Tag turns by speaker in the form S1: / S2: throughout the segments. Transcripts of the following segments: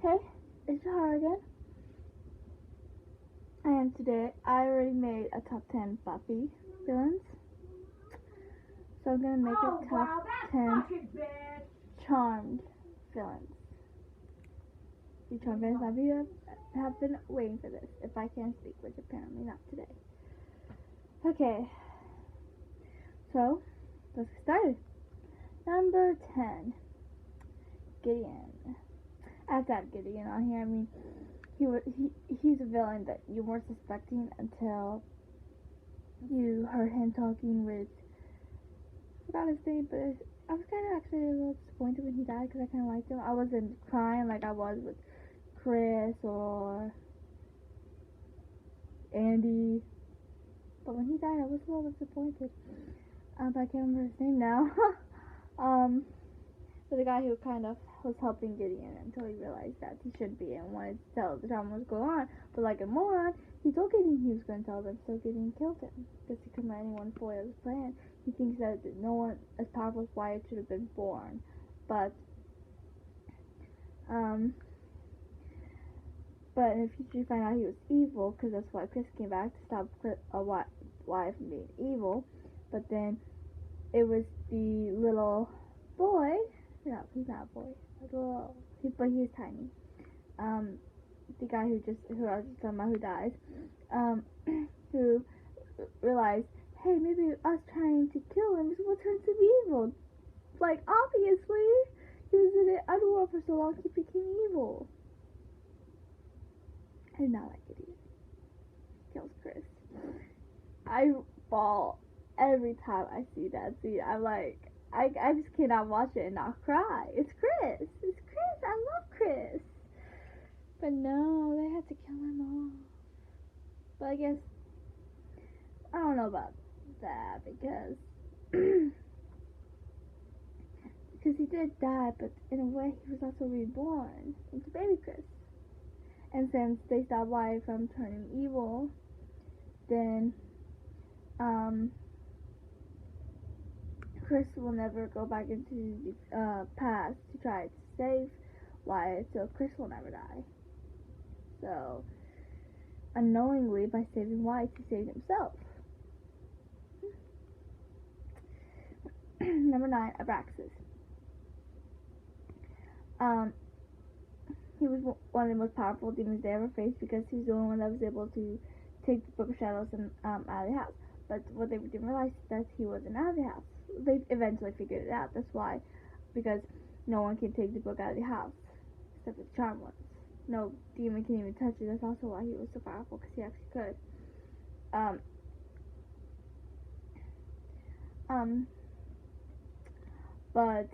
S1: Hey, it's her again. And today I already made a top 10 Buffy villains. So I'm gonna make a top 10 Charmed villains. You Charmed villains, some of you have been waiting for this. If I can't speak, which apparently not today. Okay. So, let's get started. Number 10. Gideon. I have to have Gideon on here. I mean, he's a villain that you weren't suspecting until you heard him talking with, I forgot his name, but I was kind of actually a little disappointed when he died because I kind of liked him. I wasn't crying like I was with Chris or Andy, but when he died I was a little disappointed. But I can't remember his name now. So the guy who kind of was helping Gideon until he realized that he shouldn't be and wanted to tell the drama was going on. But like a moron, he told Gideon he was going to tell them, so Gideon killed him because he couldn't let anyone foil his plan. He thinks that no one as powerful as Wyatt should have been born. But in the future you find out he was evil, because that's why Chris came back to stop Wyatt from being evil. But then it was the little boy. No, he's not a boy. But he's tiny. The guy who I was just talking about, who dies, who realized, hey, maybe us trying to kill him is what turns him evil. Like, obviously, he was in the underworld for so long, he became evil. I did not like Gideon. He kills Chris. I fall every time I see that scene. I'm like, I just cannot watch it and not cry. It's Chris. It's Chris. I love Chris. But no, they had to kill him off. But I guess, I don't know about that because he did die, but in a way he was also reborn into baby Chris. And since they stopped Wyatt from turning evil, then Chris will never go back into the past to try to save Wyatt, so Chris will never die. So, unknowingly, by saving Wyatt, he saved himself. Number 9, Abraxas. He was one of the most powerful demons they ever faced because he was the only one that was able to take the Book of Shadows and out of the house. But what they didn't realize is that he wasn't out of the house. They eventually figured it out. That's why, because no one can take the book out of the house except for the charmed ones. No demon can even touch it. That's also why he was so powerful, because he actually could. But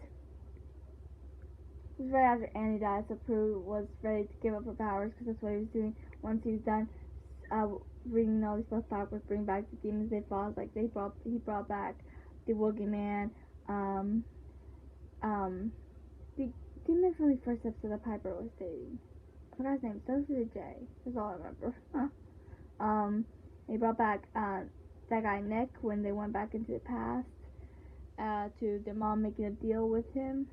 S1: it was right after Annie died, so Prue was ready to give up her powers, because that's what he was doing once he was done bringing all these stuff back, was bring back the demons they fought. Like he brought back the Boogeyman, the demon from the first episode that Piper was dating. I forgot his name. Starts with a J. That's all I remember. They brought back that guy Nick when they went back into the past to their mom making a deal with him.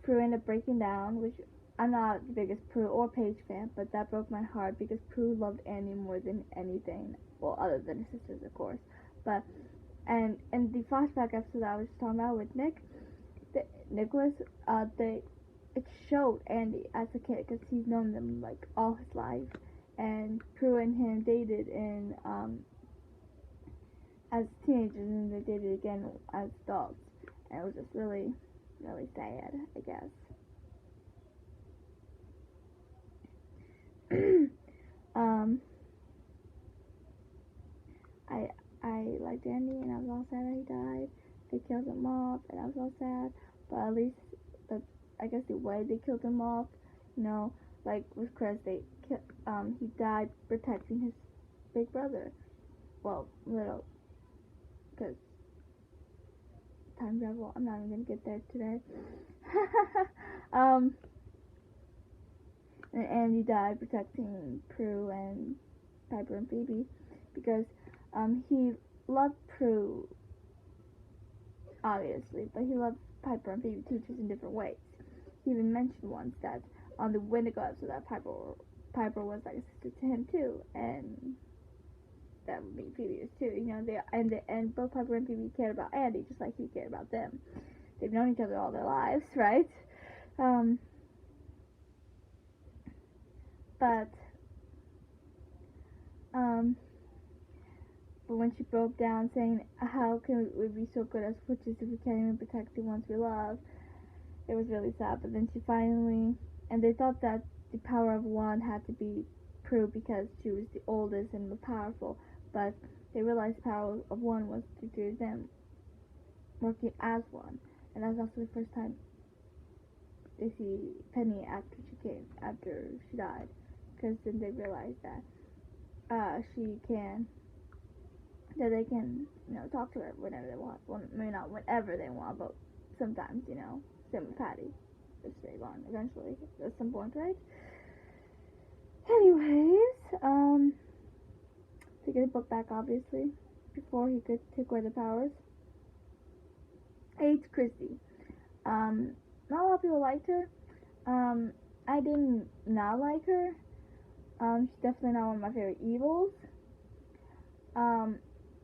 S1: Prue ended up breaking down, which I'm not the biggest Prue or Paige fan, but that broke my heart because Prue loved Annie more than anything. Well, other than his sisters, of course. But, and the flashback episode I was talking about with Nicholas, it showed Andy as a kid because he's known them like all his life. And Prue and him dated as teenagers, and they dated again as adults. And it was just really, really sad, I guess. I liked Andy, and I was all sad that he died. They killed him off, and I was all sad. But at least, I guess the way they killed him off, like with Chris, he died protecting his big brother. Well, little, because time travel. I'm not even gonna get there today. And Andy died protecting Prue and Piper and Phoebe, because he loved Prue, obviously, but he loved Piper and Phoebe too, just in different ways. He even mentioned once that on the Wendigo episode that Piper was like a sister to him too, and that would be Phoebe too. You know, and both Piper and Phoebe cared about Andy just like he cared about them. They've known each other all their lives, right? But when she broke down saying, how can we be so good as witches if we can't even protect the ones we love, it was really sad. But then she finally, and they thought that the power of one had to be Prue because she was the oldest and most powerful, but they realized the power of one was to do them working as one, and that's also the first time they see Penny after she died, because then they realized that they can, you know, talk to her whenever they want. Well, maybe not whenever they want, but sometimes, you know. Same with Patty. Just stay on eventually at some point, right? Anyways, to get the book back, obviously, before he could take away the powers. 8, Christy. Not a lot of people liked her. I did not like her. She's definitely not one of my favorite evils.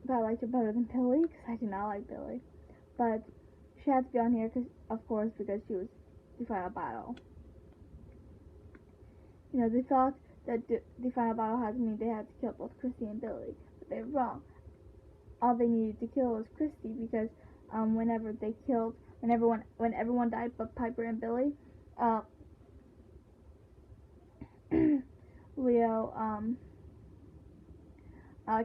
S1: But I liked her better than Billy, because I did not like Billy. But she had to be on here, because she was the final battle. You know, they thought that the final battle had to mean they had to kill both Christy and Billy, but they were wrong. All they needed to kill was Christy, because when everyone died but Piper and Billy, Leo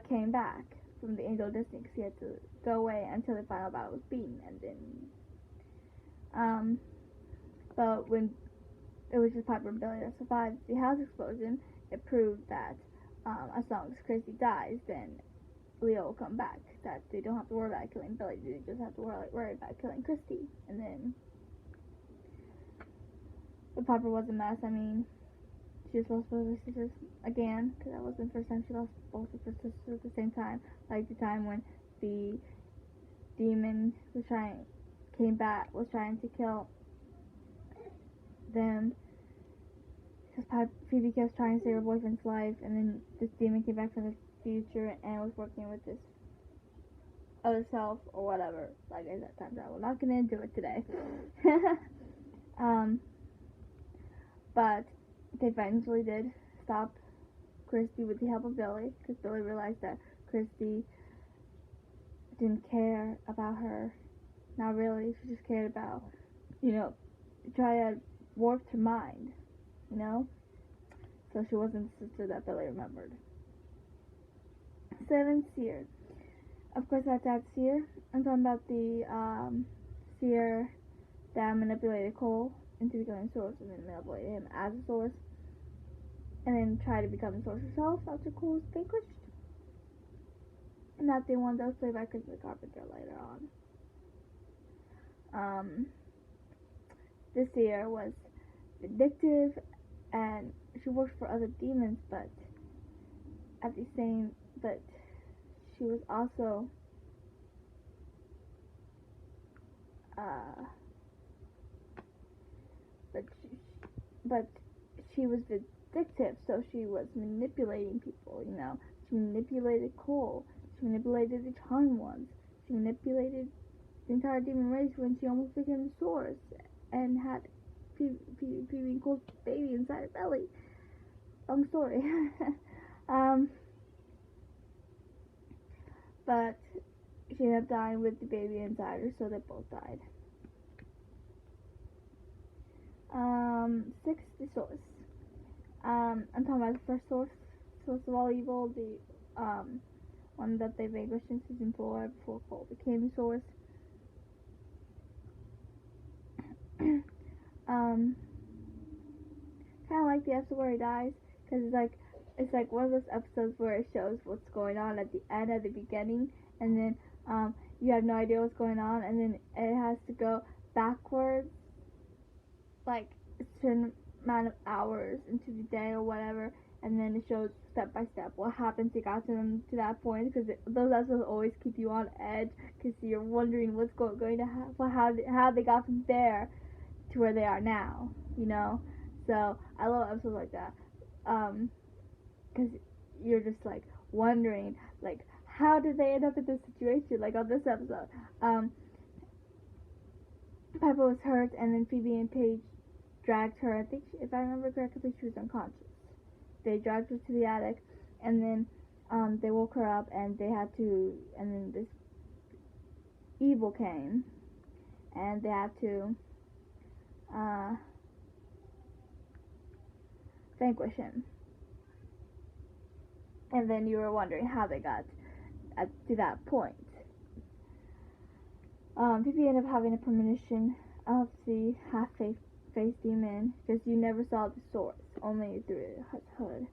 S1: came back from the Angel of Destiny because he had to go away until the final battle was beaten, and then but when it was just Piper and Billy that survived the house explosion, it proved that as long as Christy dies, then Leo will come back. That they don't have to worry about killing Billy, they just have to worry about killing Christy. And then, but Piper was a mess. I mean, she just lost both of her sisters again, because that wasn't the first time she lost both of her sisters at the same time. Like the time when the demon was trying to kill them, because Phoebe kept trying to save her boyfriend's life, and then this demon came back from the future and was working with this other self or whatever. Like I said, time travel. Not gonna do it today. But they eventually did stop Christy with the help of Billy, because Billy realized that Christy didn't care about her. Not really. She just cared about, you know, Triad warped her mind, you know? So she wasn't the sister that Billy remembered. 7, Seer. Of course, that's Seer. I'm talking about the Seer that manipulated Cole into becoming Source, and then manipulated him as a Source, and then tried to become the Source herself after Cole was vanquished. And that's the one that was played by Christopher Carpenter later on. This Seer was vindictive, and she worked for other demons, but she was also but she was vindictive, so she was manipulating people, you know. She manipulated Cole, she manipulated the Charmed Ones, she manipulated the entire demon race when she almost became the Source and had Phoebe and Cole's baby inside her belly. Long story. But she ended up dying with the baby inside her, so they both died. 6, the Source. I'm talking about the first Source of all evil, the one that they vanquished in season 4 before Cole became the Source. Kind of like the episode where he dies, because it's like one of those episodes where it shows what's going on at the end, at the beginning, and then you have no idea what's going on, and then it has to go backwards, like a certain amount of hours into the day or whatever, and then it shows step by step what happened to got to them to that point, because those episodes always keep you on edge because you're wondering what's going to happen, how they got from there to where they are now, you know. So I love episodes like that, because you're just like wondering like how did they end up in this situation, like on this episode. Piper was hurt, and then Phoebe and Paige dragged her. I think, if I remember correctly, she was unconscious. They dragged her to the attic, and then they woke her up, and they had to. And then this evil came, and they had to vanquish him. And then you were wondering how they got to that point. Phoebe ended up having a premonition of the half-faced demon, because you never saw the source, only through his hood.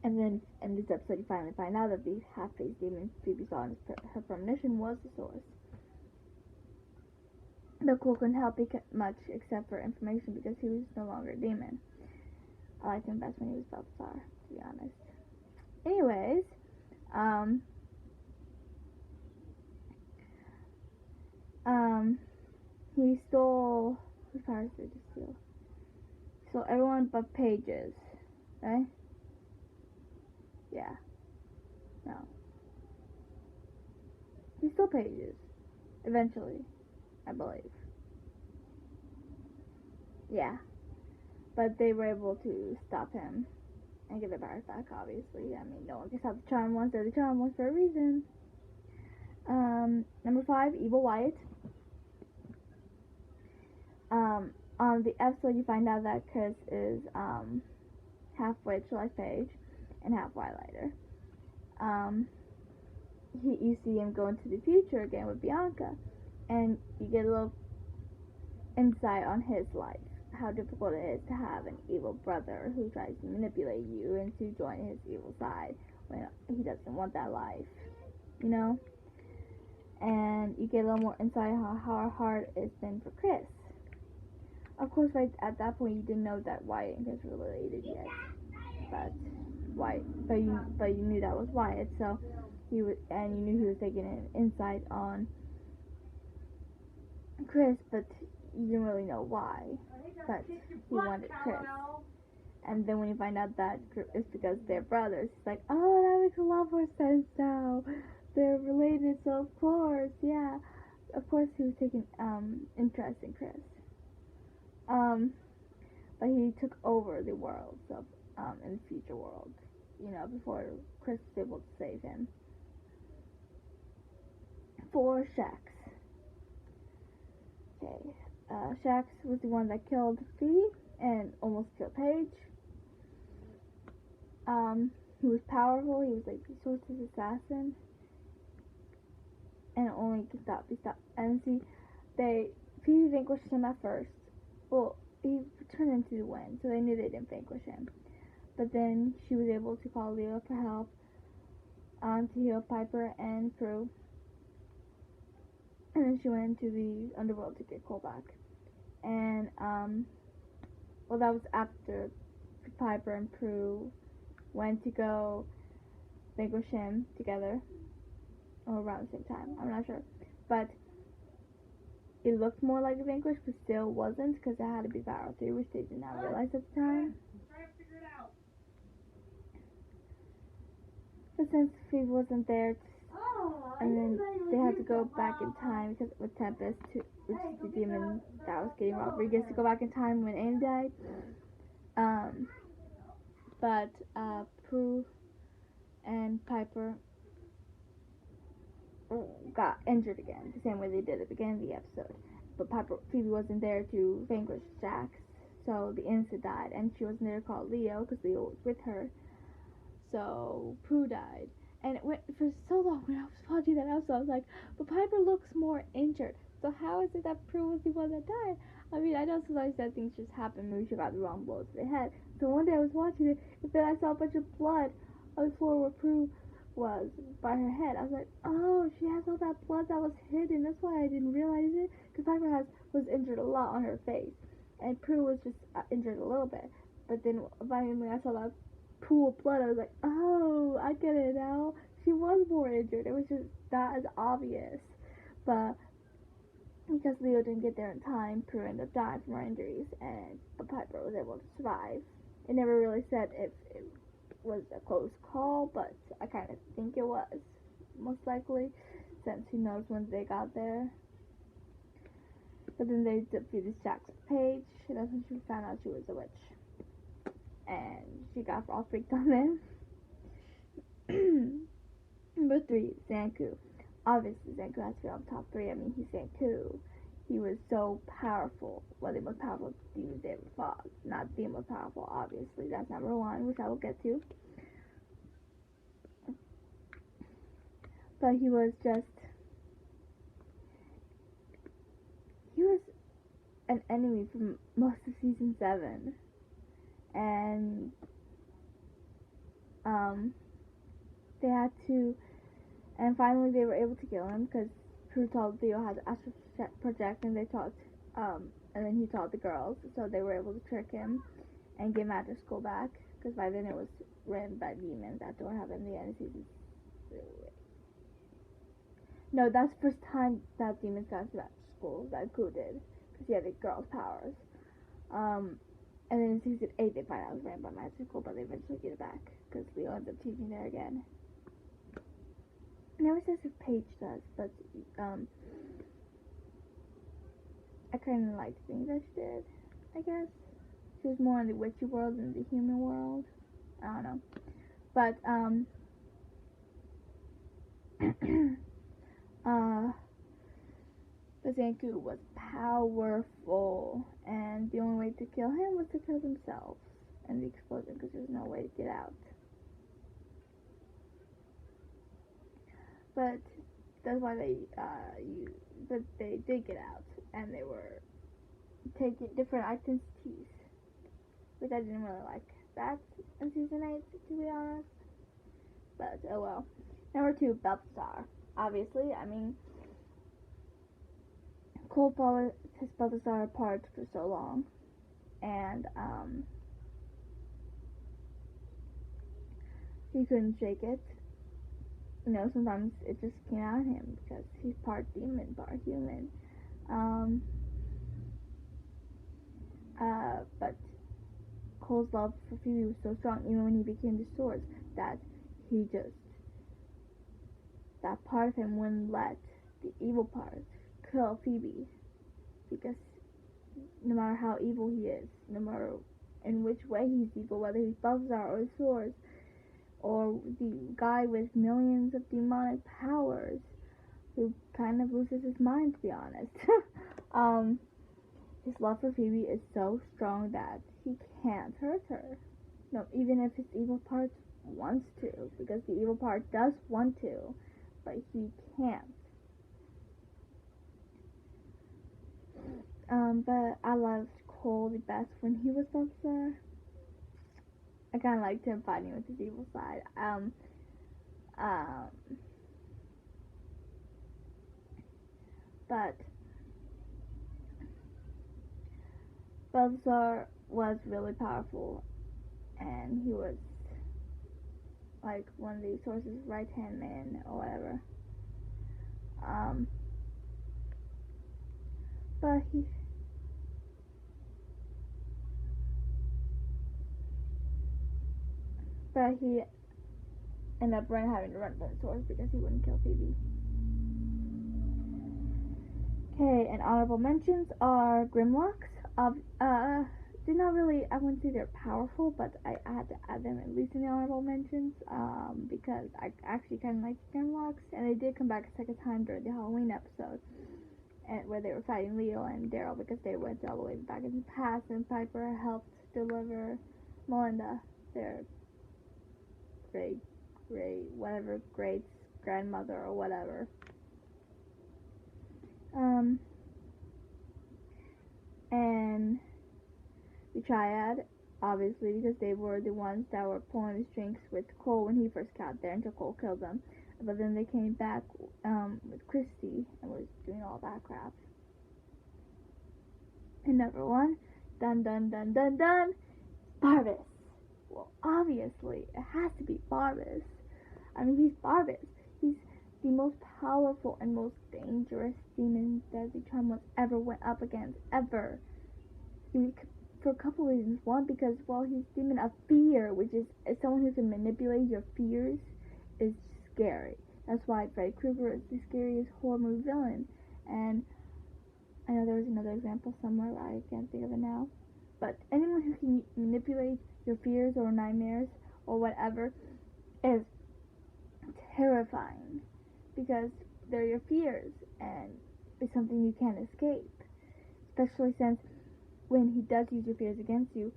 S1: And then in this episode, you finally find out that the half-faced demon Phoebe saw in her premonition was the source. The Cool couldn't help much except for information, because he was no longer a demon. I liked him best when he was Balthazar, to be honest. Anyways, he stole. Whose powers did he steal? He stole everyone but Paige's, right? Yeah. No. He stole Paige's. Eventually, I believe. Yeah. But they were able to stop him and get their powers back, obviously. I mean, no one can stop the charm ones. They're the charm ones for a reason. Number 5, Evil Wyatt. On the episode, you find out that Chris is half witch like Paige and half Wildlighter. You see him go into the future again with Bianca, and you get a little insight on his life, how difficult it is to have an evil brother who tries to manipulate you into joining his evil side when he doesn't want that life, you know. And you get a little more insight on how hard it's been for Chris. Of course, right at that point, you didn't know that Wyatt and Chris were related yet, but you knew that was Wyatt, so you knew he was taking an insight on Chris, but you didn't really know why. But he wanted Chris, and then when you find out that it's because they're brothers, it's like, oh, that makes a lot more sense now. They're related, so of course, yeah. Of course, he was taking interest in Chris. But he took over the world, so in the future world, you know, before Chris was able to save him. 4, Shax. Okay, Shax was the one that killed Phoebe and almost killed Paige. He was powerful. He was like the Sorcerer's assassin, and only could be stopped. And see, Phoebe vanquished him at first. Well, he turned into the wind, so they knew they didn't vanquish him. But then she was able to call Leo for help, to heal Piper and Prue. And then she went into the underworld to get Cole back. And, well, that was after Piper and Prue went to go vanquish him together, or around the same time, I'm not sure. But it looked more like a vanquish, but still wasn't, because it had to be Battle 3, which they did not realize at the time. But since Phoebe wasn't there, and then they had to go back in time because with Tempest, which is the demon that was getting Rodriguez to go back in time when Annie died. But Prue and Piper got injured again, the same way they did at the beginning of the episode. But Phoebe wasn't there to vanquish Jax, so the innocent died, and she wasn't there to call Leo because Leo was with her. So Prue died, and it went for so long when I was watching that episode. I was like, but Piper looks more injured, so how is it that Prue was the one that died? I mean, I know sometimes that things just happen. Maybe she got the wrong blow to the head. So one day I was watching it, and then I saw a bunch of blood on the floor where Prue was by her head. I was like, oh, she has all that blood that was hidden. That's why I didn't realize it. Because Piper was injured a lot on her face, and Prue was just injured a little bit. But then finally I saw that pool of blood. I was like, oh, I get it now. She was more injured. It was just not as obvious. But because Leo didn't get there in time, Prue ended up dying from her injuries, but Piper was able to survive. It never really said if it was a close call, but I kind of think it was, most likely, since who knows when they got there. But then they defeated Jack's Paige. That's when she found out she was a witch. And she got all freaked on them. Number 3, Zanku. Obviously, Zanku has to be on top 3. I mean, he's Zanku. He was so powerful. One of the most powerful demons they ever fought. Not the most powerful, obviously. That's number 1, which I will get to. But he was an enemy for most of season 7. And they had to, and finally they were able to kill him because Prue told Theo how to astral project, and they taught, and then he taught the girls, so they were able to trick him and get magic school back, because by then it was ran by demons that don't have in the end of season 3. No, that's the first time that demons got into magic school, that Prue did, because he had the girls' powers. And then in season 8 they find out it was ran by magic school, but they eventually get it back, because Leo ends up teaching there again. It never says if Paige does, but I kind of like to think that she did, I guess. She was more in the witchy world than the human world. I don't know. But, Zanku was powerful, and the only way to kill him was to kill themselves in the explosion, because there's no way to get out. But that's why but they did get out, and they were taking different identities, which I didn't really like that in season 8, to be honest. But oh well. Number 2, Balthazar. Obviously, I mean, Cole followed his Balthazar apart for so long, and he couldn't shake it. You know, sometimes it just came out of him because he's part demon, part human. But Cole's love for Phoebe was so strong, even when he became the Source, that that part of him wouldn't let the evil part kill Phoebe, because no matter how evil he is, no matter in which way he's evil, whether he's Balthazar or Source, or the guy with millions of demonic powers, who kind of loses his mind, to be honest. His love for Phoebe is so strong that he can't hurt her. No, even if his evil part wants to, because the evil part does want to, but he can't. But I loved Cole the best when he was Balthazar. I kind of liked him fighting with his evil side. But Balthazar was really powerful, and he was like one of the Source's right-hand man or whatever. But he ended up having to run from the Source because he wouldn't kill Phoebe. Okay, and honorable mentions are Grimlocks. They're not really, I wouldn't say they're powerful, but I had to add them at least in the honorable mentions, because I actually kind of liked Grimlocks, and they did come back a second time during the Halloween episode, where they were fighting Leo and Daryl, because they went all the way back in the past, and Piper helped deliver Melinda, their great grandmother or whatever. And the Triad, obviously, because they were the ones that were pulling the strings with Cole when he first got there until Cole killed them. But then they came back with Christy and was doing all that crap. And number 1, dun dun dun dun dun, Parviz. Well, obviously, it has to be Parviz. I mean, he's Parviz. He's the most powerful and most dangerous demon Deadly Charm was ever went up against, ever. For a couple reasons. One, because, well, he's demon of fear, which is someone who can manipulate your fears, is scary. That's why Freddy Krueger is the scariest horror movie villain. And I know there was another example somewhere, I can't think of it now. But anyone who can manipulate your fears or nightmares or whatever is terrifying, because they're your fears and it's something you can't escape. Especially since when he does use your fears against you,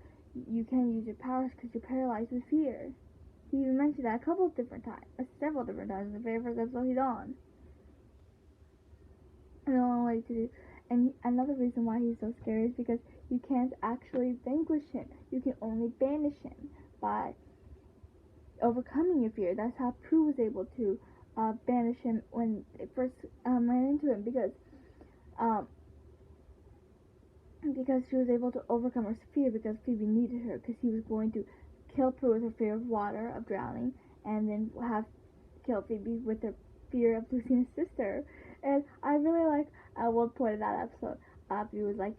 S1: you can't use your powers because you're paralyzed with fear. He even mentioned that a couple of different times, several different times in the very first episode he's on. And the only way to do, and another reason why he's so scary is because you can't actually vanquish him. You can only banish him by overcoming your fear. That's how Prue was able to banish him when it first ran into him, because she was able to overcome her fear because Phoebe needed her, because he was going to kill Prue with her fear of water, of drowning, and then have kill Phoebe with her fear of losing his sister. And I really like at one point in that episode, Phoebe was like,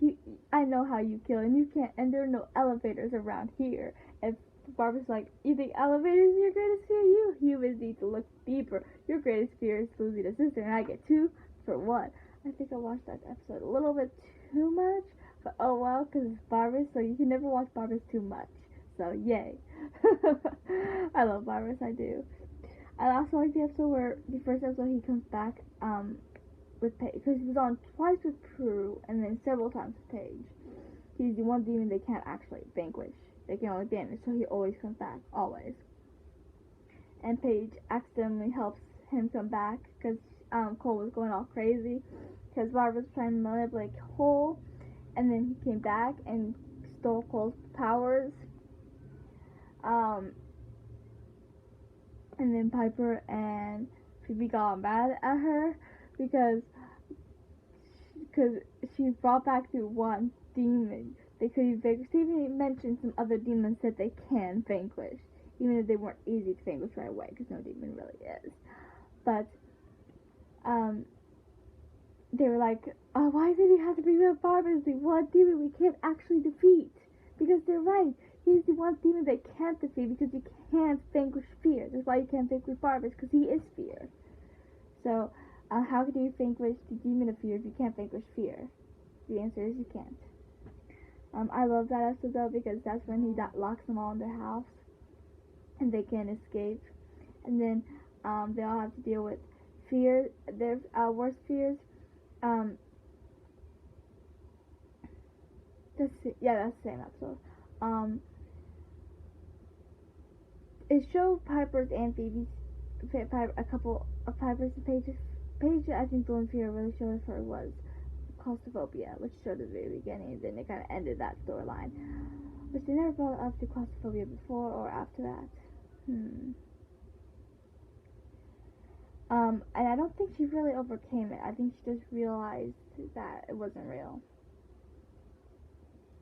S1: I know how you kill, and you can't, and there are no elevators around here. And Barbara's like, you think elevators are your greatest fear? You humans need to look deeper. Your greatest fear is losing a sister, and I get 2 for 1. I think I watched that episode a little bit too much, but oh well, because it's Barbara, so you can never watch Barbara too much. So yay. I love Barbara, I do. I also like the episode where, the first episode, he comes back with Paige, because he was on twice with Prue and then several times with Paige. He's the one demon they can't actually vanquish. They can only banish, so he always comes back, always. And Paige accidentally helps him come back because Cole was going all crazy because Barbara was trying to manipulate Cole, and then he came back and stole Cole's powers. And then Piper and Phoebe got mad at her because she brought back the one demon they could vanquish. They even mentioned some other demons that they can vanquish, even if they weren't easy to vanquish right away, because no demon really is. But they were like, why did he have to be with Barbara as the one demon we can't actually defeat? Because they're right. He's the one demon they can't defeat because you can't vanquish fear. That's why you can't vanquish Parviz, because he is fear. So, how can you vanquish the demon of fear if you can't vanquish fear? The answer is you can't. I love that episode though, because that's when he locks them all in their house and they can't escape. And then they all have to deal with fear, their worst fears. That's the same episode. It showed Piper's and Phoebe's, a couple of Piper's and Paige's. Paige, I think the one fear really showed her was claustrophobia, which showed at the very beginning, and then it kind of ended that storyline. But they never brought up the claustrophobia before or after that. And I don't think she really overcame it. I think she just realized that it wasn't real.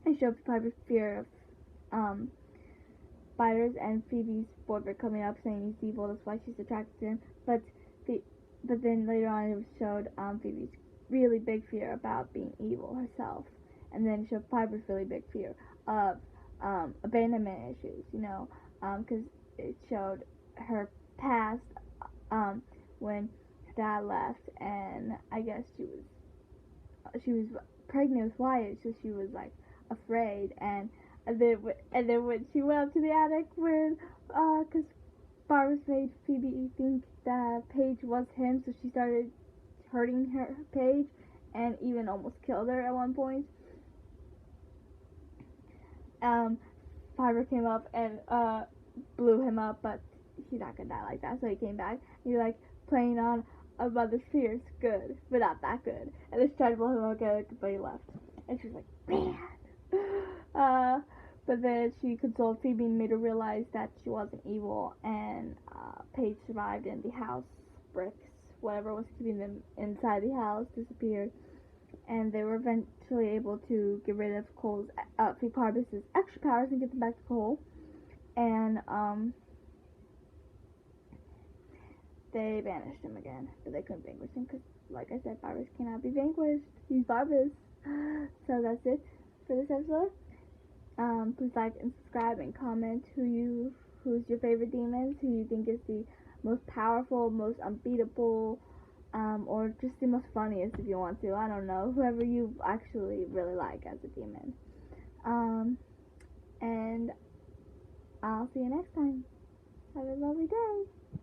S1: It showed Piper's fear of spiders and Phoebe's boyfriend coming up saying he's evil, that's why she's attracted to him. But then later on it showed Phoebe's really big fear about being evil herself. And then it showed Piper's really big fear of abandonment issues, because it showed her past when her dad left, and I guess she was pregnant with Wyatt, so she was like afraid, and then when she went up to the attic where because Barbara made Phoebe think that Paige was him, so she started hurting her Paige and even almost killed her at one point. Piper came up and blew him up, but he's not gonna die like that, so he came back. He was like playing on a mother's fears, good, but not that good. And then she tried to blow him up again, but he left. And she was like, man. But then she consoled Phoebe and made her realize that she wasn't evil, and Paige survived, and the house bricks, whatever was keeping them inside the house, disappeared. And they were eventually able to get rid of Cole's, Parvis's extra powers and get them back to Cole. and they banished him again, but they couldn't vanquish him because, like I said, Parviz cannot be vanquished. He's Parviz. So that's it for this episode. Please like and subscribe and comment who's your favorite demons, who you think is the most powerful, most unbeatable, or just the most funniest if you want to. I don't know. Whoever you actually really like as a demon. And I'll see you next time. Have a lovely day.